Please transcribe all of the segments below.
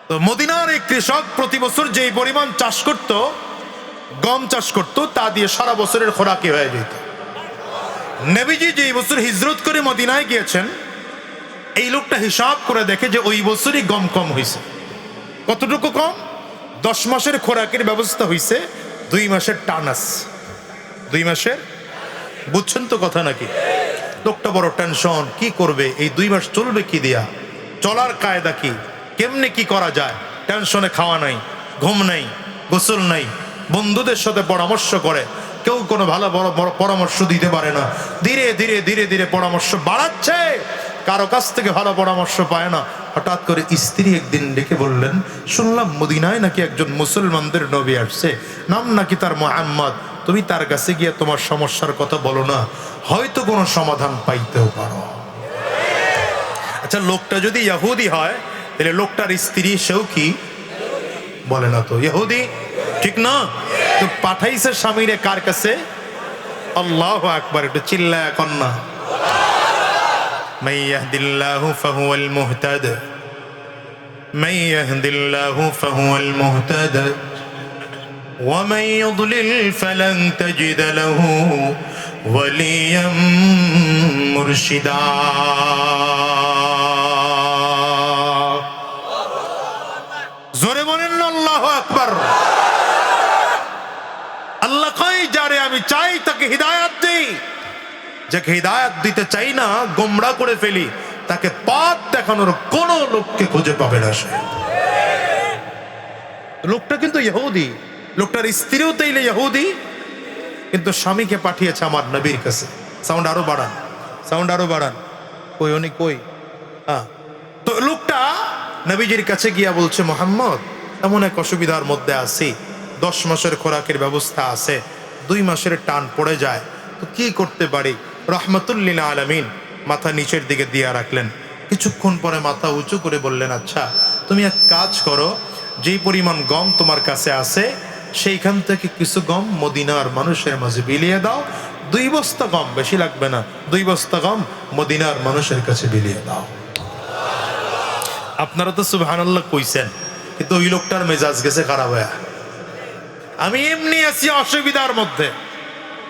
তো মদিনার এই কৃষক প্রতি বছর যেই পরিমাণ চাষ করত, গম চাষ করত, তা দিয়ে সারা বছরের খোরাকি হয়ে যেত। নবীজি যেই বছর হিজরত করে মদিনায় গিয়েছেন, এই লোকটা হিসাব করে দেখে যে ওই বছরই গম কম হয়েছে। কতটুকু কম? 10 মাসের খোরাকের ব্যবস্থা হয়েছে, 2 মাসের টানাস, 2 মাসের। বুঝছেন তো কথা নাকি? লোকটা বড় টেনশন, কি করবে, এই 2 মাস চলবে কি দিয়া, চলার কায়দা কি, কেমনে কি করা যায়। টেনশনে খাওয়া নাই, ঘুম নাই, গোসল নাই, বন্ধুদের সাথে পরামর্শ করে, কেউ কোনো ভালো বড় বড় পরামর্শ দিতে পারে না। ধীরে ধীরে ধীরে ধীরে পরামর্শ বাড়াচ্ছে, কারো কাছ থেকে ভালো পরামর্শ পায় না। হঠাৎ করে স্ত্রী একদিন ডেকে বললেন, শুনলাম মদিনায় নাকি একজন মুসলমানদের নবী আসছে, নাম নাকি তার মুহাম্মদ, তুমি তার কাছে গিয়ে তোমার সমস্যার কথা বলো না, হয়তো কোনো সমাধান পাইতেও পারো। আচ্ছা, লোকটা যদি ইহুদি হয় তাহলে লোকটার স্ত্রী সেও কি বলে না তো ইহুদি, ঠিক না? তো পাঠাইছে স্বামীরে কার কাছে? আল্লাহু আকবার, একটু চিল্লায়া কন্যা। মান ইয়াহদিল্লাহু ফাহুয়াল মুহতাদ, মান ইয়াহদিল্লাহু ফাহুয়াল মুহতাদ ওয়া মান ইউদ্লিল ফালান তাজিদ লাহু ওয়ালিয়াম মুরশিদা। জোরে বলেন না আল্লাহু আকবার। আল্লাহ কই, যারে আমি চাই তাকে হিদায়াত দেই, যাকে হিদায়াত দিতে চাই না, গোমরা করে ফেলি, তাকে পথ দেখানোর কোন লোককে খুঁজে পাবে না সে। লোকটা কিন্তু ইহুদি, লোকটার স্ত্রীও তাইলে ইহুদি, কিন্তু স্বামীকে পাঠিয়েছে আমার নবীর কাছে। সাউন্ড আরো বাড়ান, সাউন্ড আরো বাড়ান। কই উনি কই? হ্যাঁ, তো লোকটা নবীজির কাছে গিয়া বলছে, মুহাম্মদ, এমন এক অসুবিধার মধ্যে আছি, 10 মাসের খোরাকের ব্যবস্থা আছে, 2 মাসের টান পড়ে যায়, তো কি করতে পারি? রহমাতুল লিল আলামিন মাথা নিচের দিকে দিয়ে রাখলেন। কিছুক্ষণ পরে মাথা উঁচু করে বললেন, আচ্ছা তুমি এক কাজ করো, যেই পরিমাণ গম তোমার কাছে আছে সেইখান থেকে কিছু গম মদিনার মানুষের মাঝে বিলিয়ে দাও। 2 বস্তা গম, বেশি লাগবে না, 2 বস্তা গম মদিনার মানুষের কাছে বিলিয়ে দাও। আপনারা তো সুবহানাল্লাহ কইছেন, কিন্তু ওই লোকটার মেজাজ গেছে খারাপ হয়ে। আমি এমনি আছি অসুবিধার মধ্যে,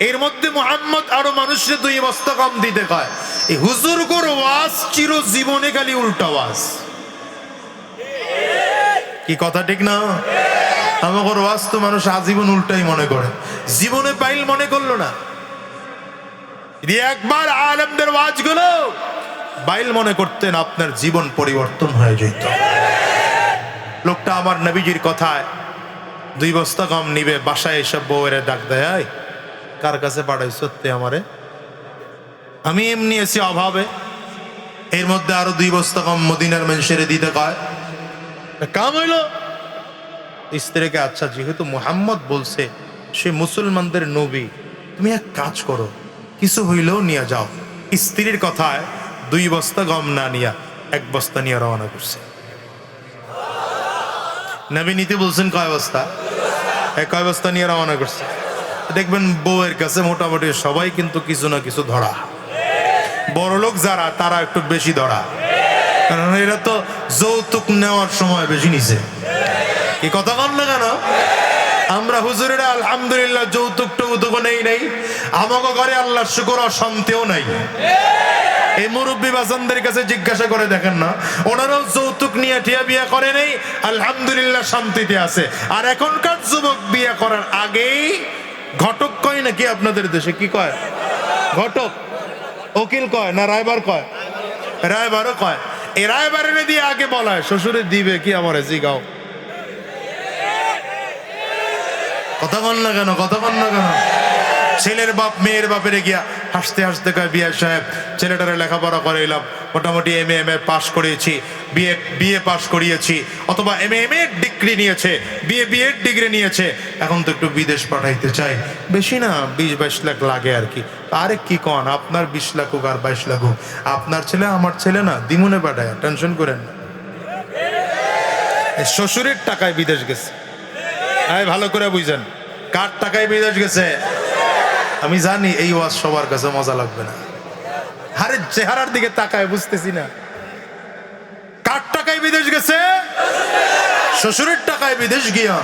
এর মধ্যে মুহাম্মদ আরো মানুষের 2 বস্তা গম দিতে কয়। এই হুজুর গোর ওয়াজ চির জীবনে খালি উল্টা ওয়াজ। কি কথা ঠিক না? আমাদের ওয়াজ তো মানুষ আজীবন উল্টাই মনে করে, জীবনে পাইল মনে করলো না। যদি একবার আলেমদের ওয়াজগুলো বাইল মনে করতেন, আপনার জীবন পরিবর্তন হয়ে যেত। লোকটা আমার নবীজির কথায় 2 বস্তা গম নিবে, বাসায় এসব বউয়ের ডাক দেয়, কার কাছে পাঠাইছ তে আমারে, আমি এমনি এসে অভাবে, এর মধ্যে আরো 2 বস্তা গম মদিনার মানুষের দিতে কয়, কাম হইল। স্ত্রীকে, আচ্ছা যেহেতু মুহাম্মদ বলছে সে মুসলমানদের নবী, তুমি এক কাজ করো, কিছু হইলেও নিয়ে যাও। স্ত্রীর কথায় 2 বস্তা গম না নিয়া 1 বস্তা নিয়ে রওনা করছে। নবী নিতে বলছেন কয় বস্তা? কয় বস্তা নিয়ে রওনা করছে। দেখবেন বউয়ের কাছে মোটামুটি সবাই কিন্তু কিছু না কিছু ধরা, বড় লোক যারা তারা একটু বেশি ধরা, কারণ এরা তো যৌতুক নেওয়ার সময় বেশি নিছে। এই কথা কন না কেন? আমরা হুজুরেরা আলহামদুলিল্লাহ যৌতুক টৌতুক নেই নাই, আমাকে ঘরে আল্লাহর শুকর অশান্তিও নাই। এই মুরব্বী বাজানদের কাছে জিজ্ঞাসা করে দেখেন না, ওনারাও যৌতুক নিয়ে ঠিয়া বিয়া করে নেই, আলহামদুলিল্লাহ শান্তিতে আছে। আর এখনকার যুবক বিয়া করার আগেই ঘটক কয় নাকি আপনাদের দেশে? কি কয়? ঘটক। উকিল কয় না রায়বার কয়? রায়বারও কয়। এই রায়বারে দিয়ে আগে বলায় শ্বশুরে দিবে কি আমারে জিগাও। কথা বল না কেন? কথা বল না কেন? ছেলের বাপ মেয়ের বাপেরে গিয়া হাসতে হাসতে কয়, বিয়া সাহেব ছেলেটারে লেখাপড়া করাইলাম, মোটামুটি এম এ পাশ করিয়েছি, বিএ পাশ করিয়েছি, অথবা এম এ ডিগ্রি নিয়েছে, বিএড ডিগ্রি নিয়েছে, এখন তো একটু বিদেশ পাঠাইতে চাই, বেশি না 20-22 লাখ লাগে আর কি। আরে কি কন, আপনার 20 লাখ হোক আর 22 লাখ হোক, আপনার ছেলে আমার ছেলে না, দিমুনে পাঠায়, টেনশন করেন না। শ্বশুরের টাকায় বিদেশ গেছে, ভালো করে বুঝেন, কার টাকায় বিদেশ গেছে। আমি জানি এই ওয়াজ সবার কাছে মজা লাগবে না, আরে চেহারার দিকে তাকায় বুঝতেছি না, কার টাকায় বিদেশ গেছে? শ্বশুরের টাকায় বিদেশ গিয়া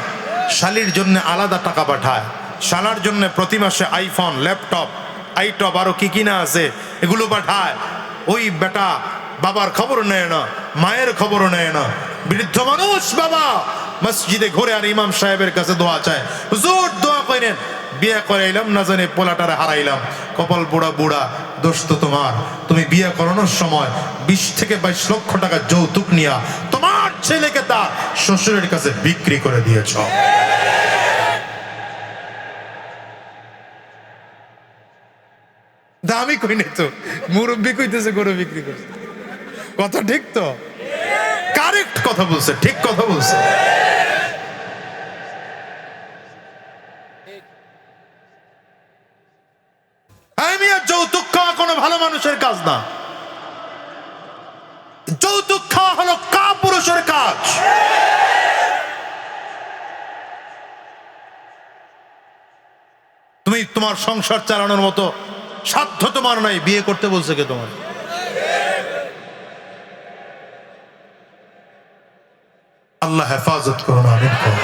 শালির জন্য আলাদা টাকা পাঠায়, শালার জন্য প্রতি মাসে আইফোন, ল্যাপটপ, আইটপ আরো কি কিনা আছে এগুলো পাঠায়। ওই বেটা বাবার খবর নেয় না, মায়ের খবরও নেয় না। বৃদ্ধ মানুষ বাবা মসজিদে ঘুরে আর ইমাম সাহেবের কাছে দোয়া চায়, হুজুর দোয়া করেন, বিয়ে করাইলাম না জানে পোলাটারে হারাইলাম, কপাল বুড়া বুড়া, দোষ তো তোমার। তুমি বিয়ে করানোর সময় 20 থেকে 22 লক্ষ টাকা যৌতুক নিয়া তোমার ছেলেকে তার শ্বশুরের কাছে বিক্রি করে দিয়েছ। দামি কই নাই তো, মুরব্বী কইতেছে গরু বিক্রি করছে। কথা ঠিক তো, কারেক্ট কথা বলছে, ঠিক কথা বলছে। যৌতুক খাওয়া কোনো ভালো মানুষের কাজ না। যৌতুক খাওয়া হলো কাপুরুষের কাজ। তুমি তোমার সংসার চালানোর মতো সাধ্য তোমার নাই, বিয়ে করতে বলছে কে তোমার? আল্লাহ হেফাজত করুন, আমিন করুন।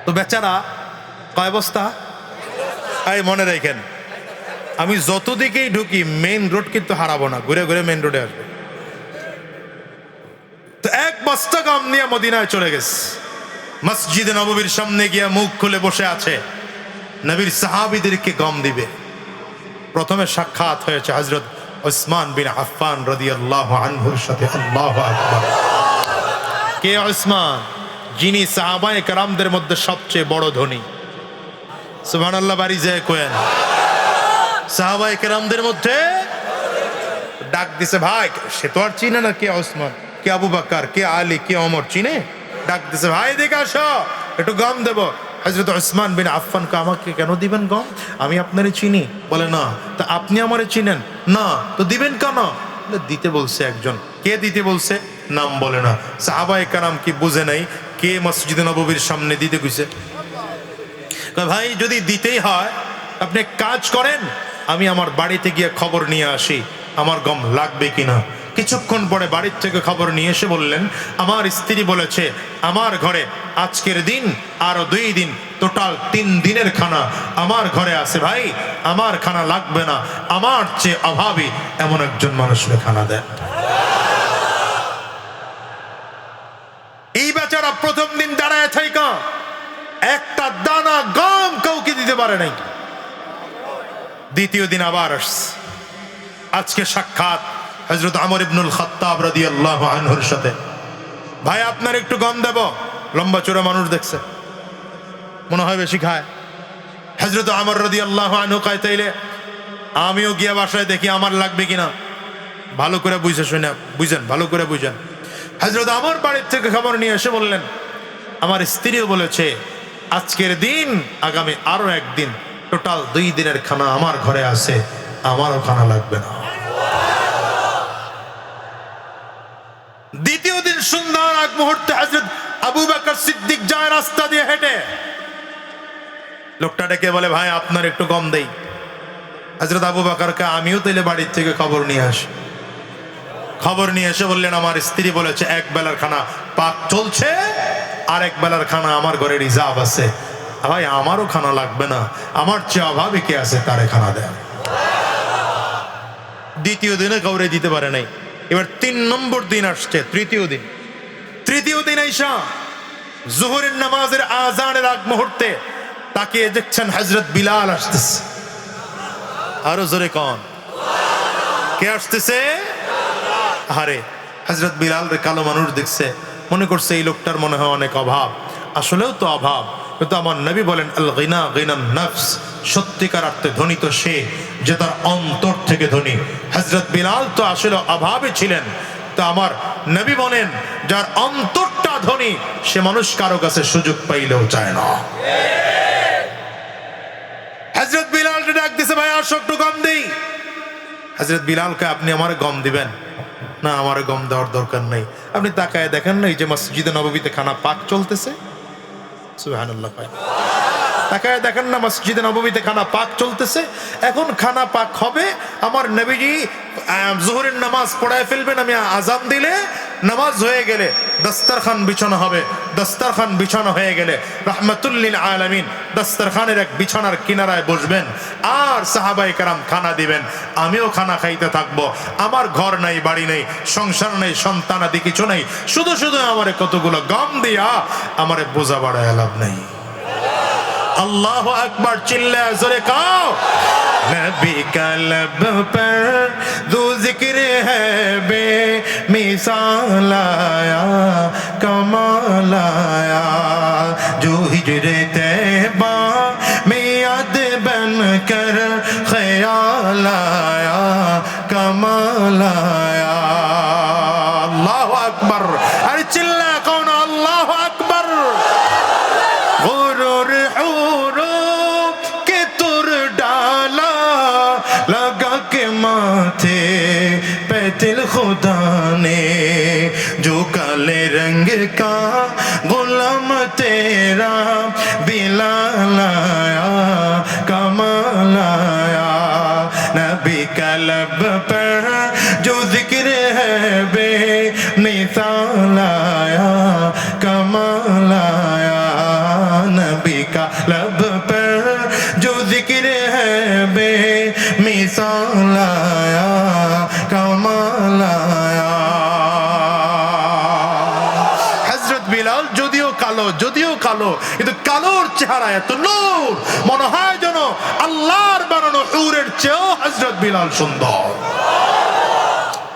তো বেচারা কয় বস্তা, এই মনে রাখেন, আমি যত দিকেই ঢুকি মেইন রোড কিন্তু হারাবো না, ঘুরে ঘুরে মেইন রোডে আসবো। তো 1 বস্তা গম নিয়ে মদিনায় চলে গেছে। মসজিদে নববীর সামনে গিয়ে মুখ খুলে বসে আছে, নবীর সাহাবীদেরকে গম দিবে। প্রথমে সাক্ষাৎ হয়েছে হযরত উসমান বিন আফফান রাদিয়াল্লাহু আনহুর সাথে। আল্লাহু আকবার। কে উসমান? যিনি সাহাবায়ে কেরামদের মধ্যে সবচেয়ে বড় ধনী। সুবহানাল্লাহ, বাড়ি যায় কোয়েন। সাহাবায়ে কেরামদের মধ্যে ডাক দিছে, ভাই সে তো আর চিনে না কে উসমান, কে আবু বকর, কে আলী, কে ওমর, চিনে? ডাক দিছে, ভাই এদিকে আসো, একটু গম দেব। হযরত উসমান বিন আফফান কে, আমাকে কেন দিবেন গম? আমি আপনারে চিনি। বলে না। তা আপনি আমারে চিনেন না, তো দিবেন কেন? দিতে বলছে একজন। কে দিতে বলছে? নাম বলে না। সাহাবায়ে কেরাম কি বুঝে নাই কে মসজিদে নববীর সামনে দিতে কইছে? ভাই যদি দিতেই হয় আপনি কাজ করেন, আমি আমার বাড়িতে গিয়ে খবর নিয়ে আসি আমার গম লাগবে কিনা। কিছুক্ষণ পরে বাড়ির থেকে খবর নিয়ে এসে বললেন, আমার স্ত্রী বলেছে আমার ঘরে আজকের দিন আরো 2 দিন, টোটাল 3 দিনের খানা আমার ঘরে আছে। ভাই আমার খানা লাগবে না, আমার চেয়ে অভাবী এমন একজন মানুষকে খানা দেন। এই বেচারা প্রথম দিন দাঁড়ায় থাইকা একটা দানা গম কাউকে দিতে পারে নাই। দ্বিতীয় দিন আবার আসছে। আজকে সাক্ষাৎ হযরত ওমর ইবনুল খাত্তাব রাদিয়াল্লাহু আনহুর সাথে। ভাই আপনার একটু গম দেব। লম্বা চোরা মানুষ দেখছে, মনে হয় বেশি খায়। হযরত ওমর রাদিয়াল্লাহু আনহু কয়, তাইলে আমিও গিয়ে বাসায় দেখি আমার লাগবে কিনা। ভালো করে বুঝে শুনে বুঝেন, ভালো করে বুঝেন। হযরত ওমর বাড়ির থেকে খবর নিয়ে এসে বললেন, আমার স্ত্রীও বলেছে আজকের দিন আগামী আরো 1 দিন, টোটাল 2 দিনের খানা আমার ঘরে আছে, আমারও খানা লাগবে না। দ্বিতীয় দিন সন্ধ্যার আগ মুহূর্তে হযরত আবু বকর সিদ্দিক যায় রাস্তা দিয়ে হেঁটে। লোকটা ডেকে বলে, ভাই আপনার একটু গম দেই। হযরত আবু বকরকে, আমিও তাইলে বাড়ির থেকে খবর নিয়ে আসি। খবর নিয়ে এসে বললেন, আমার স্ত্রী বলেছে 1 বেলার খানা পাক চলছে, আর 1 বেলার খানা আমার ঘরে রিজার্ভ আছে। ভাই আমারও খানা লাগবে না, আমার চেয়ে অভাবে কে আছে তারে খানা দেন। দ্বিতীয় দিনে কাউরে দিতে পারে নাই। এবার 3 নম্বর দিন আসছে, তৃতীয় দিন আইসা জোহরের নামাজের আজানের আগ মুহূর্তে তাকে দেখছেন হযরত বিলাল আসতেছে। আরো জোরে কোন? কে আসতেছে? আরে হযরত বিলাল রে কালো মানুষ দেখছে, মনে করছে এই লোকটার মনে হয় অনেক অভাব। আসলেও তো অভাব, কিন্তু আমার নবী বলেন, আল গিনা গিনান নফস, সত্যিকার অর্থে ধনী তো সে যে তার অন্তর থেকে ধনী। হযরত বিলাল তো আসলে অভাবে ছিলেন, তো আমার নবী বলেন যার অন্তরটা ধনী সে মানুষ কারো কাছে সুযোগ পাইলেও চায় না। হযরত বিলাল ডাক দিছে, ভাই আর একটু গম দেই। হযরত বিলালকে, আপনি আমার গম দিবেন না? আমার গম দেওয়ার দরকার নেই, আপনি তাকায় দেখেন না এই যে মসজিদে নববীতে খানা পাক চলতেছে। সুবহানাল্লাহ। তাকায় দেখেন না মসজিদে নববীতে খানা পাক চলতেছে। এখন খানা পাক হবে, আমার নবীজি জোহরের নামাজ পড়ায় ফেলবেন, আমি আজান দিলে নামাজ হয়ে গেলে দস্তরখান বিছানো হবে। দস্তরখান বিছানো হয়ে গেলে রাহমাতুল লিল আলামিন দস্তরখানের এক বিছানার কিনারায় বসবেন আর সাহাবায়ে কেরাম খানা দিবেন। আমিও খানা খাইতে থাকবো। আমার ঘর নাই, বাড়ি নেই, সংসার নেই, সন্তান আদি কিছু নেই, শুধু শুধু আমারে কতগুলো গম দিয়া আমারে বোঝা বাড়ায় লাভ নেই। अल्लाह अकबर, चिल्ला जोरे कहो। नबी का लब पर दो जिक्र है बेमिसाल आया, कमाल आया, जो हिजरे तैबा में याद बन कर ख्याल आया, कमाल आया। अल्लाह अकबर, अरे चिल्ला कौन अल्लाह अकबर। गुरूर के तुर डाला लगा के माथे पे तिल खुदा ने, जो काले रंग का गुलाम तेरा बिलाल आया, कमाल आया। नबी का लब पर जो जिक्र है बेमिसाल आया, कमाल आया। नबी का लब पर जो जिक्र है बेमिसाल आया, कमाल आया। হযরত বিলাল যদিও কালো কিন্তু কালোর চেহারা এত নূর, মনে হয় যেন আল্লাহর বানানো হুরের চেয়েও হযরত বিলাল সুন্দর।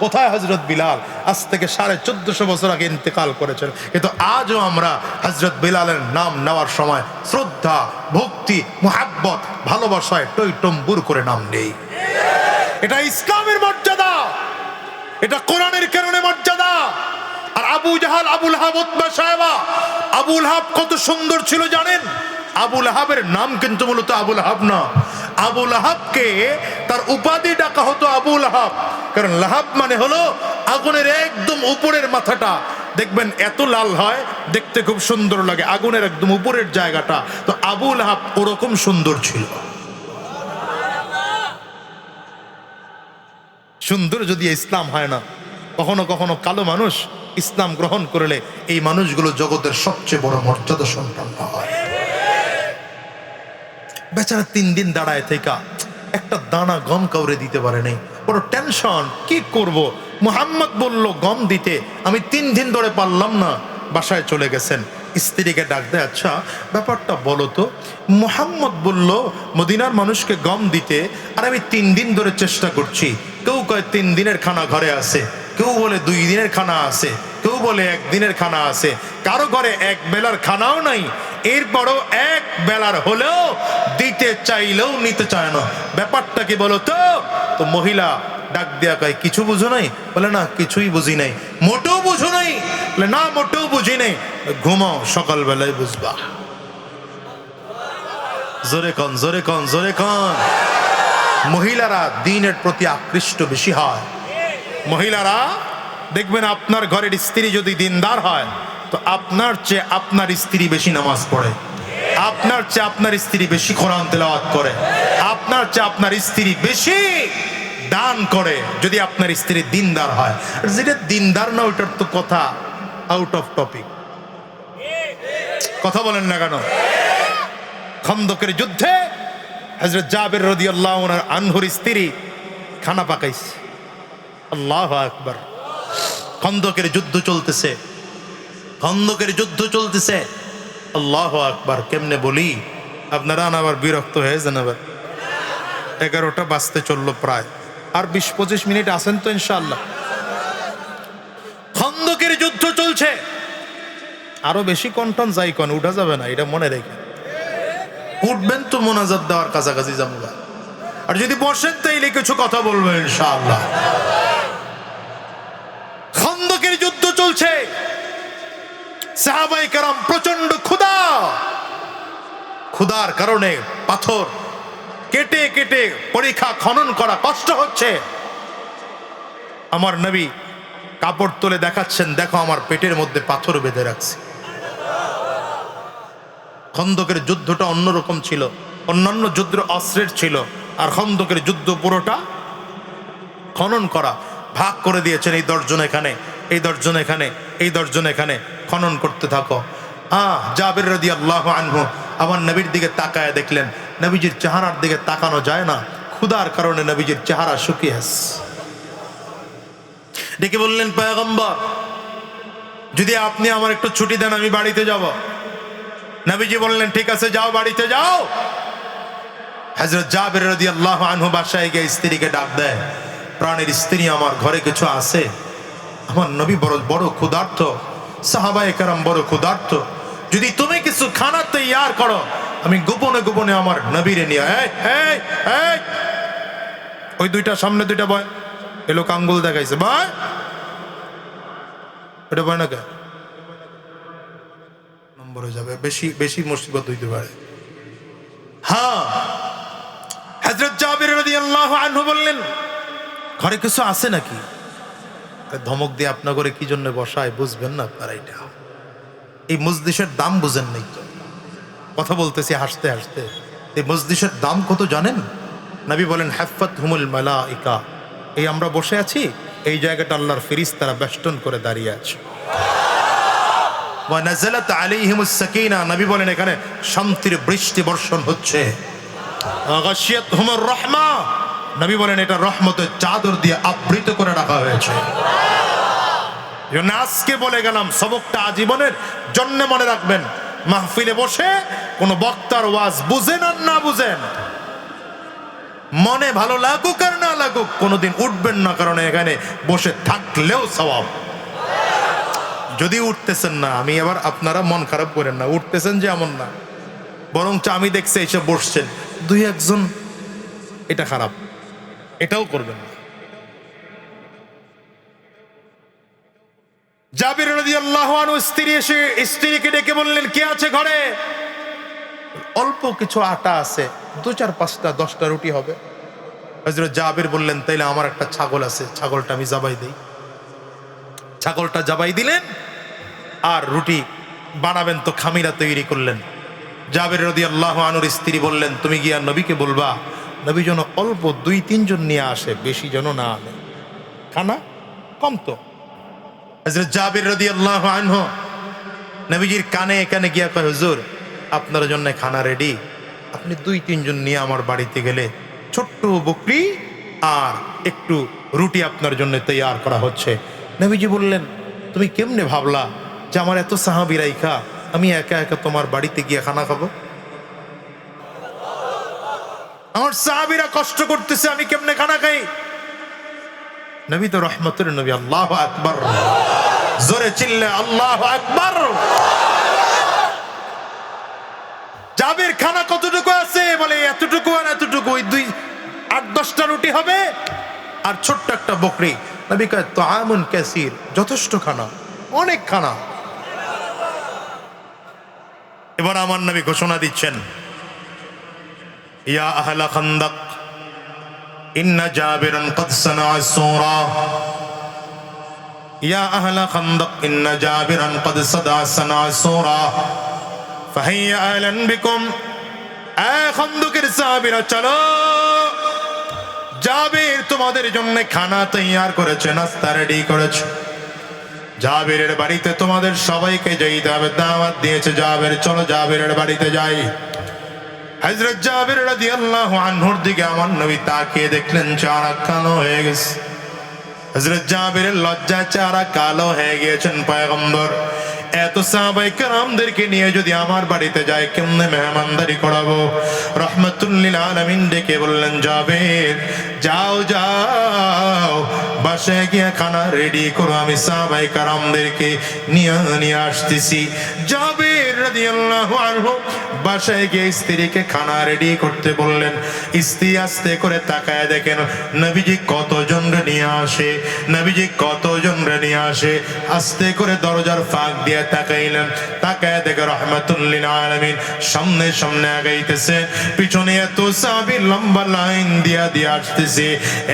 কোথায় হযরত বিলাল? আজ থেকে 1450 বছর আগে ইন্তেকাল করেছেন, কিন্তু আজও আমরা হযরত বিলালের নাম নেওয়ার সময় শ্রদ্ধা, ভক্তি, মুহাব্বত, ভালোবাসায় টইটম্বুর করে নাম নেই। এটা ইসলামের মর্যাদা, এটা কোরআনের কারণে মর্যাদা। আর আবু জাহাল, আবু লাহাব, উতবা, সায়বা, আবু লাহাব কত সুন্দর ছিল জানেন? আবু লাহাবের নাম কিন্তু মূলত আবু লাহাব না। আবু লাহাবকে তার উপাধি ডাকা হতো আবু লাহাব, কারণ লাহাব মানে হলো আগুনের একদম উপরের মাথাটা। দেখবেন এত লাল হয়, দেখতে খুব সুন্দর লাগে, আগুনের একদম উপরের জায়গাটা। তো আবু লাহাব ওরকম সুন্দর ছিল। সুন্দর যদি ইসলাম হয় না, কখনো কখনো কালো মানুষ ইসলাম গ্রহণ করলে এই মানুষগুলো জগতের সবচেয়ে বড় মর্যাদা সম্পন্ন হয়। বেচারা 3 দিন দাঁড়ায় থেকে একটা দানা গম কাউরে দিতে পারে নাই, বড় টেনশন, কি করব। মুহাম্মদ বলল গম দিতে, আমি 3 দিন ধরে পারলাম না, বাসায় চলে গেছেন। স্ত্রীকে ডাক দেয়, আচ্ছা ব্যাপারটা বলো তো। মুহাম্মদ বলল মদিনার মানুষকে গম দিতে, আর আমি 3 দিন ধরে চেষ্টা করছি। কেউ কয় 3 দিনের খানা ঘরে আছে, কেউ বলে 2 দিনের খানা আছে, কেউ বলে 1 দিনের খানা আছে, কারো ঘরে 1 বেলার খানাও নাই। এরপরও 1 বেলার হলেও দিতে চাইলেও নিতে চায় না। ব্যাপারটা কি বলো তো? তো মহিলা ডাক দিয়া কয়, কিছু বুঝো নাই? বলে না, কিছুই বুঝি নাই। মোটেও বুঝো নাই? বলে না, মোটেও বুঝি নাই। ঘুমাও, সকালবেলায় বুঝবা। জোরে কন, জোরে কন, জোরে কন। মহিলারা দিনের প্রতি আকৃষ্ট বেশি হয়। মহিলারা দেখবেন আপনার ঘরের স্ত্রী যদি দিনদার হয়, তো আপনার চেয়ে আপনার স্ত্রী বেশি নামাজ পড়ে, আপনার চেয়ে আপনার স্ত্রী বেশি কোরআন তেলাওয়াত করে, আপনার চেয়ে আপনার স্ত্রী বেশি দান করে, যদি আপনার স্ত্রী দিনদার হয়। আর যেটা দিনদার না, ওইটার তো কথা আউট অফ টপিক। কথা বলেন না কেন? খন্দকের যুদ্ধে হযরত জাবের রাদিয়াল্লাহু আনহুর স্ত্রী খানা পাকাইছে। আল্লাহু আকবার। খন্দকের যুদ্ধ চলতেছে, খন্দকের যুদ্ধ চলতেছে। আল্লাহু আকবার। কেমনে বলি, আপনারা আবার বিরক্ত হয়ে যান। আবার 11টা বাজতে চললো প্রায়, আর 20-25 মিনিট আছেন তো ইনশাআল্লাহ। খন্দকের যুদ্ধ চলছে, আরো বেশি কন্টন যাই কোন উঠা যাবে না, এটা মনে রেখে। উঠবেন তো মোনাজাত দেওয়ার কাছাকাছি যাবো, আর যদি বসেন তাইলে কিছু কথা বলবেন ইনশাআল্লাহ। খন্দকের যুদ্ধ চলছে, সাহাবায়ে কেরাম প্রচন্ড ক্ষুধা, ক্ষুধার কারণে পাথর কেটে কেটে পরীক্ষা খনন করা কষ্ট হচ্ছে। আমার নবী কাপড় তুলে দেখাচ্ছেন, দেখো আমার পেটের মধ্যে পাথর বেঁধে রাখছে। খন্দকের যুদ্ধটা অন্যরকম ছিল, অন্যান্য যুদ্ধের অস্ত্রের ছিল, আর খন্দকের যুদ্ধ পুরোটা খনন করা। ভাগ করে দিয়েছেন, এই 10 জন এখানে, এই 10 জন এখানে, এই 10 জন এখানে, খনন করতে থাকো। জাবির রাদিয়াল্লাহু আনহু আমার নবীর দিকে তাকায় দেখলেন, নবীজির চেহারার দিকে তাকানো যায় না, ক্ষুধার কারণে নবীজির চেহারা শুকিয়ে গেছে। ডেকে বললেন, পয়গম্বর, যদি আপনি আমার একটু ছুটি দেন আমি বাড়িতে যাব। নবীজি বললেন, ঠিক আছে যাও, বাড়িতে যাও। হযরত জাবির রাদিয়াল্লাহু আনহু বাসায় গিয়ে স্ত্রীকে ডাক দেয়, প্রাণের স্ত্রী, আমার ঘরে কিছু আছে? আমার নবী বড় ক্ষুধার্ত, সাহাবায়ে কেরাম বড় ক্ষুধার্ত, যদি তুমি কিছু খানা তৈয়ার করো আমি গোপনে গোপনে আমার নবীরে নিয়ে। ওই দুইটা সামনে দুইটা বয়, এ লোক আঙ্গুল দেখাইছে, বয় এটা বয় না কে, নম্বর হয়ে যাবে, বেশি বেশি মুসিবত হইতে পারে। হ্যাঁ, হযরত জাবির রাদিয়াল্লাহু আনহু বললেন, ঘরে কিছু আছে নাকি? ধমক দিয়ে আপনার ঘরে কি জন্য বসায় বুঝবেন না আপনারা? এটা এই মজলিসের দাম বুঝেন নাই তো। কথা বলতেছি হাসতে হাসতে। এই মজলিসের দাম কত জানেন? নবী বলেন, হাফাতহুমুল মালাইকা, এই আমরা বসে আছি, এই জায়গাটা আল্লাহর ফেরেশতারা বেষ্টন করে দাঁড়িয়ে আছে। ওয়া নাযালাত আলাইহিমুস সাকিনা, নবী বলেন এখানে শান্তির বৃষ্টি বর্ষণ হচ্ছে। গাশিয়াতহুমুর রাহমা, নবী বলেন এটা রহমতের চাদর দিয়ে আবৃত করে রাখা হয়েছে। আজকে বলে গেলাম, সবকটা আজীবনের জন্য মনে রাখবেন। মাহফিলে বসে কোন বক্তার ওয়াজ বুঝেন আর না বুঝেন, মনে ভালো লাগুক আর না লাগুক, কোনোদিন উঠবেন না, কারণ এখানে বসে থাকলেও সওয়াব। যদি উঠতেছেন না, আমি আবার আপনারা মন খারাপ করেন না, উঠতেছেন যে এমন না, বরঞ্চ আমি দেখছি এসে বসছেন 2-1 জন, এটা খারাপ, এটাও করবেন না। জাবির রাদিয়াল্লাহু আনহু স্ত্রীকে ডেকে বললেন, কে আছে ঘরে? অল্প কিছু আটা আছে, 2-4-5টা 10টা রুটি হবে। হযরত জাবির বললেন, তাইলে আমার একটা ছাগল আছে, ছাগলটা আমি জবাই দেই। ছাগলটা জবাই দিলেন, আর রুটি বানাবেন তো খামিরা তৈরি করলেন। জাবির রাদিয়াল্লাহু আনহুর স্ত্রী বললেন, তুমি গিয়া নবীকে বলবা, নবী যেন অল্প 2-3 জন নিয়ে আসে, বেশি যেন না আনে, খানা কম তো। হযরত জাবির রাদিয়াল্লাহু আনহু নবীজির কানে কানে গিয়া কয়, হুজুর আপনার জন্য খানা রেডি, আপনি 2-3 জন নিয়ে আমার বাড়িতে গেলে ছোট্ট বকরি আর একটু রুটি আপনার জন্য তৈয়ার করা হচ্ছে। নবীজি বললেন, তুমি কেমনে ভাবলা যে আমার এত সাহাবী রাইখা আমি একা একা তোমার বাড়িতে গিয়ে খানা খাবো? আমার সাহাবীরা কষ্ট করতেছে, আমি কেমনে খানা খাই? নবী তো রহমতের নবী। আল্লাহু আকবার, জোরে চিল্লে আল্লাহু আকবার। জাবির, খানা কতটুকু আছে? বলে এতটুকু আর এতটুকু, ওই 8-10টা রুটি হবে আর ছোট্ট একটা বকরি। নবী কয়, তাআমুন কাসীর, যথেষ্ট খানা, অনেক খানা। এবার আমার নবী ঘোষণা দিচ্ছেন, ইয়া আহলা খান্দাক ইন্না জাবিরান ক্বাদ সানাআ সূরা, ইয়া আহলা খান্দাক ইন্না জাবিরান ক্বাদ সানাআ সূরা ফাহিয়া আহলান বিকুম। এ খান্দকের সাহাবীরা, চলো, জাবির তোমাদের জন্য খানা তৈয়ার করেছে, নাস্তা রেডি করেছে। জাবিরের বাড়িতে তোমাদের সবাইকে যেতে হবে, দাওয়াত দিয়েছে জাবির, চলো জাবিরের বাড়িতে যাই। হযরত জাবির রাদিয়াল্লাহু আনহুর দিকে আমার নবী তাকিয়ে দেখলেন চেহারা কালো হয়ে গেছে। হযরত জাবিরের লজ্জায় চেহারা কালো হয়ে গিয়েছেন। পয়গম্বর, এত সাহাবায়ে কেরামদেরকে নিয়ে যদি আমার বাড়িতে যায় কেমনে মেহমানদারি করাবো? রহমাতুল লিল আলামিন ডেকে বললেন, জাবির যাও যাও, বাসায় গিয়ে খানা রেডি করো, আমি সাহাবায়ে কেরামদেরকে নিয়ে আসতেছি। জাবির রাদিয়াল্লাহু আনহু বাসায় গিয়ে স্ত্রীকে খানা রেডি করতে বললেন। স্ত্রী আস্তে করে তাকায় দেখেন নবীজি কতজন নিয়ে আসে, নবীজি কতজন নিয়ে আসে। আস্তে করে দরজার ফাঁক দিয়ে তাকাইলেন, তাকায় দেখে রহমাতুল লিল আলামিন সামনে সামনে আগাইতেছে, পিছনে এত সাহাবী লম্বা লাইন দিয়া দিয়ে আসতেছে।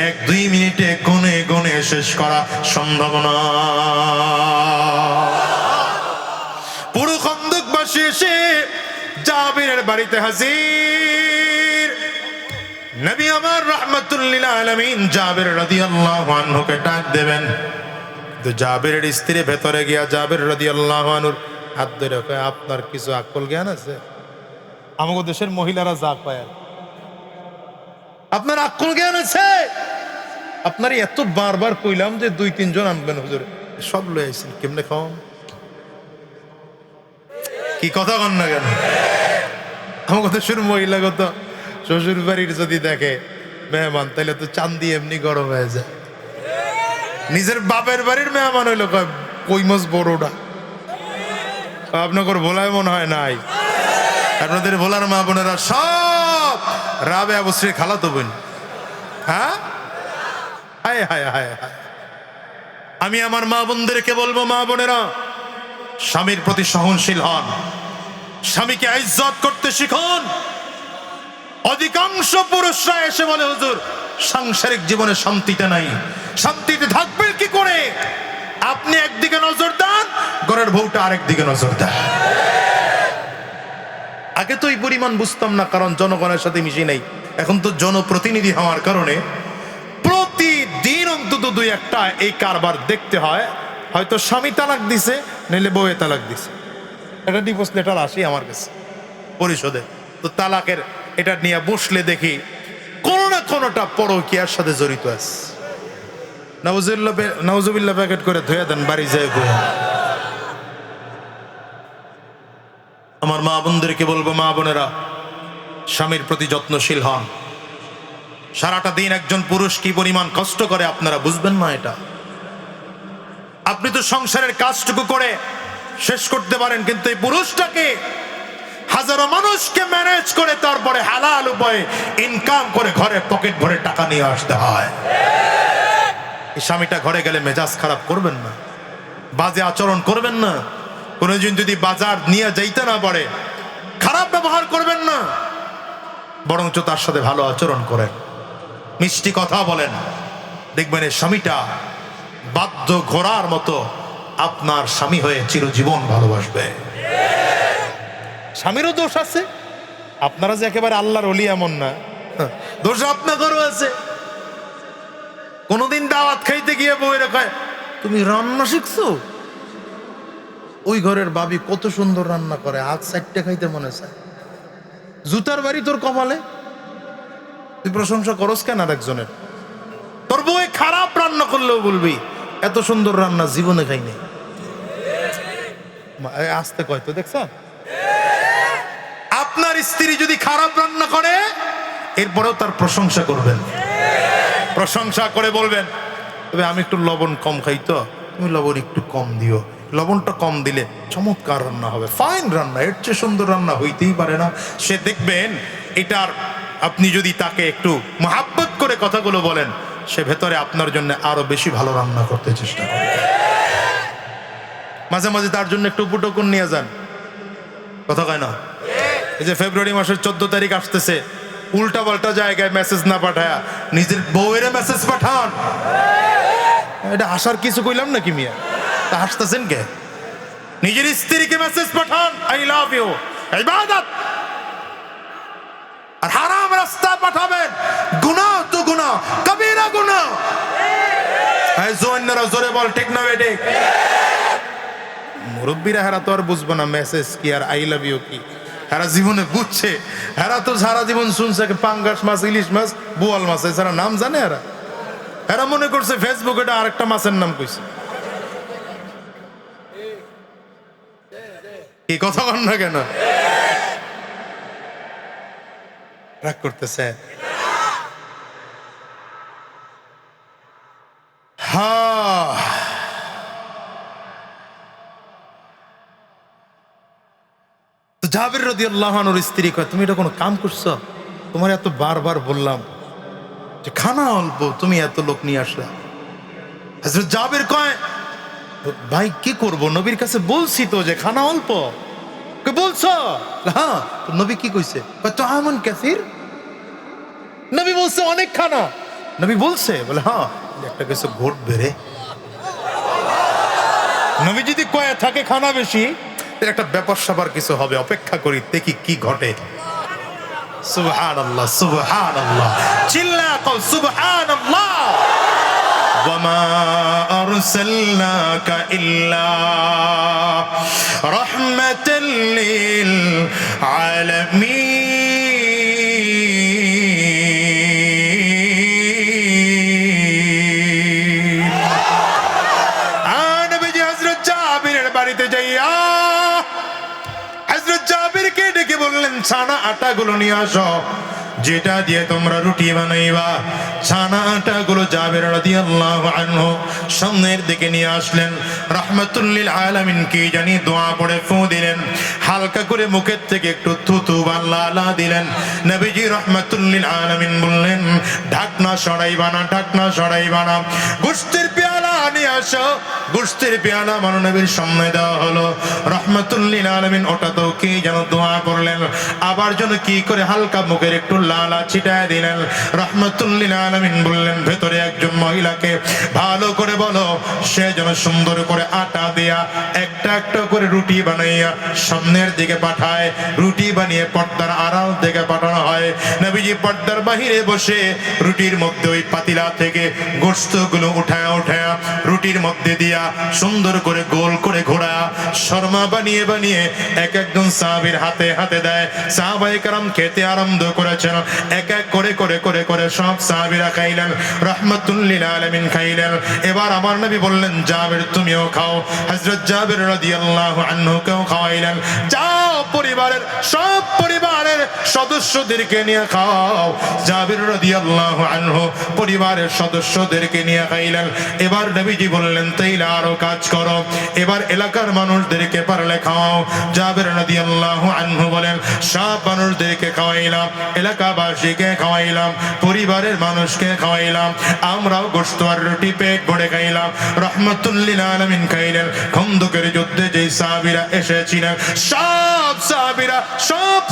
1-2 মিনিটে গুনে গুনে শেষ করা সম্ভব না। পুরো খন্দকবাসী এসে জাবিরের বাড়িতে হাজির। নবী আমার রাহমাতুল লিল আলামিন জাবির রাদিয়াল্লাহু আনহুকে ডাক দেবেন, তো জাবিরের স্ত্রী ভেতরে গিয়া জাবির রাদিয়াল্লাহু আনহুর হাত ধরে কয়, আপনার কিছু আকল জ্ঞান আছে? আমাদের দেশের মহিলারা যা কয়, আপনার আকল জ্ঞান আছে? আপনার এত বারবার কইলাম যে 2-3 জন আনবেন হুজুর, সব লয়ে আইছেন, কেমনে খাওয়াম? কি কথা কন না কেন? আমাদের দেশের মহিলাগত শ্বশুর বাড়ির যদি দেখে মেহমান, তাহলে তো চান্দি এমনি গরম হয়ে যায়। নিজের বাপের বাড়ির মেহমান হইলো কই মাছ বড়টা। আপনার ভোলায় মনে হয় নাই? আপনাদের ভোলার মা বোনেরা সব রাবে অবশ্যই খালাতো বোন। হ্যাঁ, হায় হায় হায় হায়। আমি আমার মা বোনদেরকে বলবো, মা বোনেরা স্বামীর প্রতি সহনশীল হন, স্বামীকে ইজ্জত করতে শিখুন। অধিকাংশ পুরুষরা এসে বলে, হুজুর সাংসারিক জীবনে শান্তিতে নাই। শান্তিতে থাকবেন কি করে? আপনি একদিকে নজর দেন, ঘরের বউটা আরেক দিকে নজর দেন। আগে তো এই পরিমাণ বুঝতাম না, কারণ জনগণের সাথে মিশি নাই। এখন তো জনপ্রতিনিধি হওয়ার কারণে প্রতিদিন অন্তত 2-1টা এই কারবার দেখতে হয়। হয়তো স্বামী তালাক দিছে, নইলে বউয়ে তালাক দিছে। একটা ডিভোর্স লেটার আসে আমার কাছে পরিষদে, তো তালাকের এটা নিয়ে বসলে দেখি কোনো না কোনোটা পরকীয়ার সাথে জড়িত আছে। নাউজুবিল্লাহ প্যাকেট করে ধুয়ে দেন, বাড়ি যায়। আমার মা বোনদেরকে বলবো, মা বোনেরা স্বামীর প্রতি যত্নশীল হন। সারাটা দিন একজন পুরুষ কি পরিমাণ কষ্ট করে আপনারা বুঝবেন না এটা। আপনি তো সংসারের কাজটুকু করে শেষ করতে পারেন, কিন্তু এই পুরুষটাকে হাজারো মানুষকে ম্যানেজ করে তারপরে হালাল উপায়ে ইনকাম করে ঘরে পকেট ভরে টাকা নিয়ে আসতে হয়। এই স্বামীটা ঘরে গেলে মেজাজ খারাপ করবেন না, বাজে আচরণ করবেন না। কোনদিন যদি বাজার নিয়ে যাইতে না পারে, খারাপ ব্যবহার করবেন না, বরঞ্চ তার সাথে ভালো আচরণ করেন, মিষ্টি কথা বলেন। দেখবেন এই স্বামীটা বাধ্য ঘোড়ার মতো আপনার স্বামী হয়ে চিরজীবন ভালোবাসবে। স্বামীরও দোষ আছে, আপনারা যে একেবারে আল্লাহর ওলি এমন না, দোষ আপনাদেরও আছে। কোনদিন দাওয়াত খাইতে গিয়ে বউয়েরা কয়, তুমি রান্না শিখছো? ওই ঘরের ভাবি কত সুন্দর রান্না করে, হাত 4টা খাইতে মনে চায়। জুতার বাড়ি তোর কপালে, তুই প্রশংসা করস কেন আর একজনের? তোর বউ খারাপ রান্না করলেও বলবি এত সুন্দর রান্না জীবনে খাইনি। আসতে কয় তো, দেখছ? আপনার স্ত্রী যদি খারাপ রান্না করে, এরপরেও তার প্রশংসা করবেন, প্রশংসা করে বলবেন, তবে আমি একটু লবণ কম খাই, তো তুমি লবণ একটু কম দিও, লবণটা কম দিলে চমৎকার রান্না হবে, ফাইন রান্না, এর চেয়ে সুন্দর রান্না হইতেই পারে না। সে দেখবেন এটার আপনি যদি তাকে একটু মহাব্বত করে কথাগুলো বলেন, সে ভেতরে আপনার জন্য আরো বেশি ভালো রান্না করতে চেষ্টা করে। মাঝে মাঝে তার জন্য একটু উপটকুন নিয়ে যান, কথা কয় না? এই যে ফেব্রুয়ারি মাসের 14 তারিখ আসতেছে, উল্টা পাল্টা জায়গায় মেসেজ না পাঠায়া নিজের বউয়ের মেসেজ পাঠান। এটা হাসার কিছু কইলাম নাকি মিয়া? তা হাসতেছেন কে? নিজের স্ত্রীকে মেসেজ পাঠান, আই লাভ ইউ, ইবাদত। আর হারাম রাস্তা পাঠাবেন, গুনাহ তো গুনাহ, কবিরা গুনাহ। এই জোয়ানরা জোরে বল, ঠিক না বেটে? মুরব্বীরা হেরা তো আর বুঝবো না মেসেজ কি আর আই লাভ ইউ কি, হেরা জীবনে বুঝছে। হেরা তো সারা জীবন শুনছে পাঙ্গাস মাছ, ইলিশ মাছ, বোয়াল মাছ, এছাড়া নাম জানে হেরা? হেরা মনে করছে ফেসবুকে এটা আরেকটা মাছের নাম কইছে। কি কথা বল না কেন? রাগ করতেছে? হ্যাঁ, জাবির রাদিয়াল্লাহু আনহুর স্ত্রী কয়, তুমি এটা কোনো কাম করছো? তোমার এত বারবার বললাম যে খানা অল্প, তুমি এত লোক নিয়ে আসলা। হযরত জাবির কয়, ভাই কি করব, নবীর কাছে বলছি তো যে খানা অল্প। কে বলছো? হ্যাঁ। তো নবী কি কইছে? তো আমন কাসির, নবী বলছে অনেক খানা। নবী বলছে, বলে হ্যাঁ, একটা কিছু ঘটবে রে। নবী যদি কয়ে থাকে খানা বেশি, একটা ব্যাপার স্যাপার কিছু হবে, অপেক্ষা করি দেখি কি ঘটে। সুবহানাল্লাহ সুবহানাল্লাহ, চিল্লা কও সুবহানাল্লাহ। ওয়ামা আরসালনাকা ইল্লা রাহমাতাল লিল আলামিন। নবীজি হযরত জাবিরের বাড়িতে যাইয়া হযরত জাবিরকে ডেকে বললেন, ছানা আটাগুলো নিয়ে আসো, যেটা দিয়ে তোমরা রুটি বানাইবা। ছানা আটাগুলো জাবির রাদিয়াল্লাহু আনহু সামনের দিকে নিয়ে আসলেন। রাহমাতুল লিল আলামিন কি জানি দোয়া পড়ে ফু দিলেন, হালকা করে মুখের থেকে একটু থুতু বা লালা দিলেন। নবীজি রাহমাতুল লিল আলামিন বললেন, ঢাকনা সরাইবা না, ঢাকনা সরাইবা না, গোশতের পেয়ালা নিয়ে আসো। গোশতের পেয়ালা আমার নবীর সামনে দেওয়া হলো। রাহমাতুল লিল আলামিন ওটা তো কি যেন দোয়া করলেন, আবার যেন কি করে হালকা মুখের একটু লালা ছিটায় দিলেন। রাহমাতুল লিল আলামিন বললেন, ভেতরে একজন মহিলাকে ভালো করে বলো, সে যেন সুন্দর করে আটা দিয়া একটা একটা করে রুটি বানাইয়া সামনের দিকে পাঠায়। রুটি বানিয়ে পর্দার আড়াল থেকে পাঠানো হয়। নবীজি পর্দার বাহিরে বসে রুটির মধ্যে ওই পাতিলা থেকে গোশতগুলো উঠায়া উঠায়া রুটির মধ্যে দিয়া সুন্দর করে গোল করে ঘোরা শর্মা বানিয়ে বানিয়ে এক একজন সাহাবীর হাতে হাতে দেয়। সাহাবায়ে কেরাম খেতে আরম্ভ করেছেন। এক এক করে করে করে করে সব সাহাবীরা খাইলেন। রাহমাতুল লিল আলামিন খাইলেন। এবার আমার নবী বললেন, জাবির তুমিও খাও। হযরত জাবির রাদিয়াল্লাহু আনহুকেও খাওয়াইলেন। যাও পরিবারের সব পরিবারের সদস্যদেরকে নিয়ে খাও। জাবির রাদিয়াল্লাহু আনহু পরিবারের সদস্যদেরকে নিয়ে খাইলেন। এবার নবীজি বললেন, তাইলে আরো কাজ করো, এবার এলাকার মানুষদেরকে পারলে খাওয়াও। জাবির রাদিয়াল্লাহু আনহু বলেন, সব মানুষদেরকে খাওয়াইলাম, এলাকাবাসীকে খাওয়াইলাম, পরিবারের মানুষকে খাওয়াইলাম, আমরাও গোশত আর রুটি পেট ভরে খাইলাম। রাহমাতুল লিল আলামিন খাইলেন। খন্দকের যুদ্ধে যে সাহাবীরা এসেছিলেন সব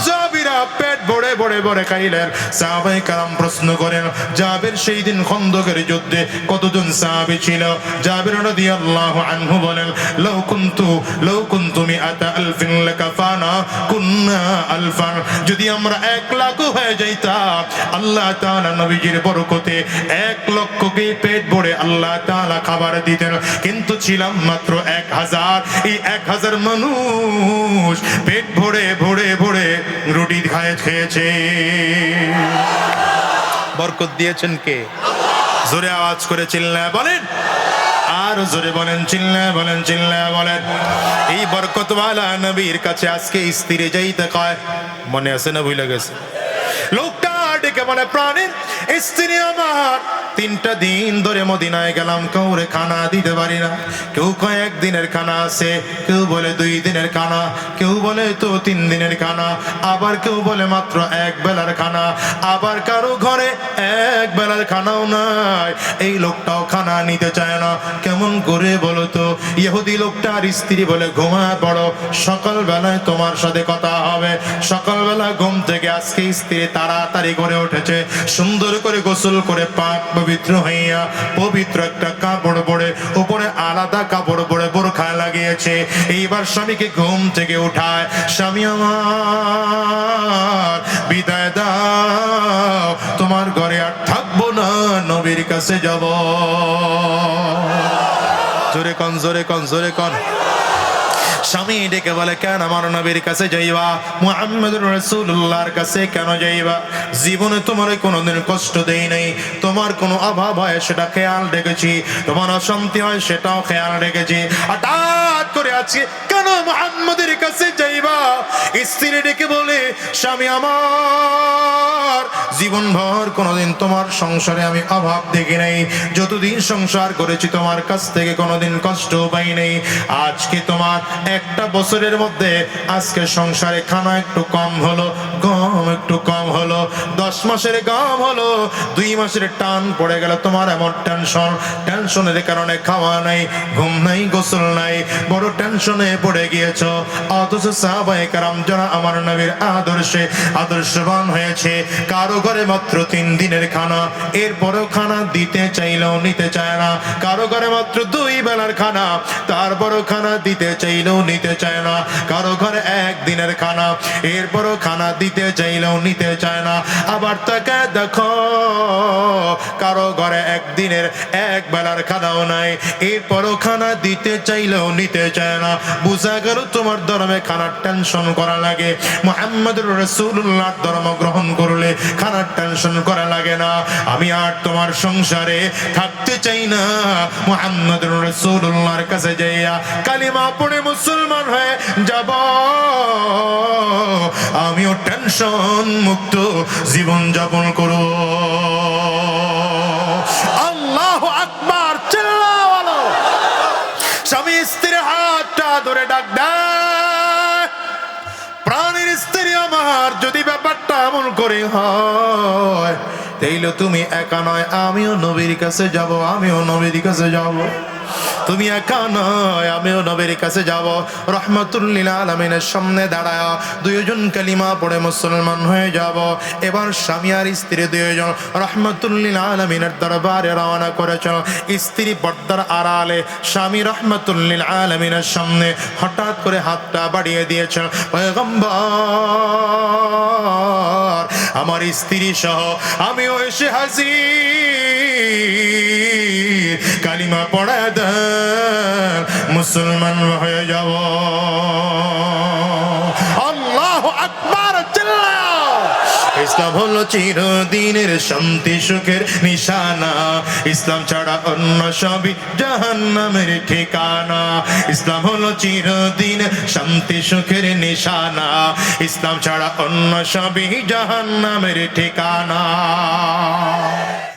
সাহাবীরা পেট ভরে ভরে ভরে খাইলেন। সাহাবায়ে কেরাম প্রশ্ন করেন, জাবির সেই দিন খন্দকের যুদ্ধে কতজন সাহাবী ছিল? জাবির রাদিয়াল্লাহু আনহু বলেন, লাউ কুনতু মিআতা আলফিন লাকাফানা কুননা আলফান। যদি আমরা 1 লাখ হয়ে যাইতাম, আল্লাহ তাআলা নবীজির বরকতে 1 লক্ষকে পেট ভরে আল্লাহ তাআলা খাবার দিতেন, কিন্তু ছিলাম মাত্র 1000। এই 1000 মানুষ পেট ভরে ভরে ভরে রুটি খেয়েছে। বরকত দিয়েছেন কে? জোরে আওয়াজ করে চিল্লায় বলেন, আর জোরে বলেন, চিল্লায় বলেন, চিল্লায় বলেন। এই বরকতওয়ালা নবীর কাছে আজকে স্ত্রী যাইতে কয়, মনে আছে না ভুলে গেছে? লোকটা ডেকে বলে, প্রাণের স্ত্রী আমার, 3টা দিন ধরে মদিনায় গেলাম, কাউরে খানা দিতে পারি না। কেউ কয় 1 দিনের খানা আছে, কেউ বলে 2 দিনের খানা, কেউ বলে তো 3 দিনের খানা, আবার কেউ বলে মাত্র 1 বেলার খানা, আবার কারো ঘরে 1 বেলার খানাও নাই। এই লোকটাও খানা নিতে চায় না। কেমন করে বলো তো? ইহুদি লোকটার স্ত্রী বলে, ঘুমায় পড়ো, সকালবেলায় তোমার সাথে কথা হবে। সকালবেলা ঘুম থেকে আজকে স্ত্রী তাড়াতাড়ি করে উঠেছে, সুন্দর করে গোসল করে পাক পবিত্র হইয়া পবিত্র একটা কাপড় পরে উপরে আলাদা কাপড় পরে বোরখা লাগিয়েছে। এইবার স্বামীকে ঘুম থেকে উঠায়, স্বামী আমার বিদায় দাও, তোমার ঘরে আর থাকবো না, নবীর কাছে যাব। জোরে কন, জোরে কন, জোরে কন। স্বামী ডেকে বলে, কেন আমার নবীর কাছে যাইবা? মুহাম্মদুর রাসূলুল্লাহর কাছে কেন যাইবা? জীবনে তোমার কোনোদিন কষ্ট দেই নাই, তোমার কোনো অভাব হয় সেটা খেয়াল রেখেছি, তোমার অশান্তি হয় সেটাও খেয়াল রেখেছি। হঠাৎ করে আজকে কেন মুহাম্মদের কাছে যাইবা? স্ত্রী ডেকে বলে, স্বামী আমার, জীবনভর কোনোদিন তোমার সংসারে আমি অভাব দেখি নাই, যতদিন সংসার করেছি তোমার কাছ থেকে কোনোদিন কষ্ট পাই নাই। আজকে তোমার 1টা বছরের মধ্যে আজকে সংসারে খানা একটু কম হলো, গম একটু কম হলো, 10 মাসের গম হলো, 2 মাসের টান পড়ে গেল, তোমার এমন টেনশনের কারণে খাওয়া নাই, ঘুম নাই, গোসল নাই, বড় টেনশনে পড়ে গিয়েছো। অথচ সাহাবায়ে কেরাম যারা আমার নবীর আদর্শে আদর্শবান হয়েছে, কারো ঘরে মাত্র 3 দিনের খানা, এরপরেও খানা দিতে চাইলেও নিতে চায় না। কারো ঘরে মাত্র 2 বেলার খানা, তারপরও খানা দিতে চাইলেও নিতে চায় না। কারো ঘরে 1 দিনের খানা, এরপরও খানা দিতে চাইলেও নিতে চায় না। আবার তাকে দেখো, কারো ঘরে 1 দিনের 1 বেলার খানাও নাই, এরপরও খানা দিতে চাইলেও নিতে চায় না। বুঝা গেল তোমার ধর্মে খানার টেনশন করা লাগে, মুহাম্মদুর রাসূলুল্লাহর ধর্ম গ্রহণ করলে খানার টেনশন করা লাগে না। আমি আর তোমার সংসারে থাকতে চাই না, মুহাম্মদুর রাসূলুল্লাহর কাছে যাইয়া কালিমা পড়ে মুসলমান হয়ে যাব, আমিও টেনশন মুক্ত জীবন যাপন করব। আল্লাহু আকবার, চিল্লাও বলো। স্বামী স্ত্রীর হাতটা ধরে ডাক দেয়, প্রাণের স্ত্রী আমার, যদি ব্যাপারটা এমন করে হয় তাইলে তুমি একা নয়, আমিও নবীর কাছে যাব, আমিও নবীর কাছে যাব। তুমি একা নয়, আমিও নবীর কাছে যাব। রহমাতুল লিল আলামিনের সামনে দাঁড়ায় 2 জন কালিমা পড়ে মুসলমান হয়ে যাব। এবার স্বামী আর স্ত্রী 2 জন রহমাতুল লিল আলামিনের দরবারে রওনা করেছেন। স্ত্রী পর্দার আড়ালে, স্বামী রহমাতুল লিল আলামিনের সামনে হঠাৎ করে হাতটা বাড়িয়ে দিয়েছেন। পয়গম্বর, আমার স্ত্রী সহ আমিও এসে হাজির, কালিমা পড়ায় দেন, মুসলমান হয়ে যাব। আল্লাহু আকবার, চিল্লাও। ইসলাম হলো চিরদিনের শান্তি সুখের নিশানা, ইসলাম ছাড়া অন্য সবই জাহান্নামের ঠিকানা। ইসলাম হলো চিরদিনের শান্তি সুখের নিশানা, ইসলাম ছাড়া অন্য সবই জাহান্নামের ঠিকানা।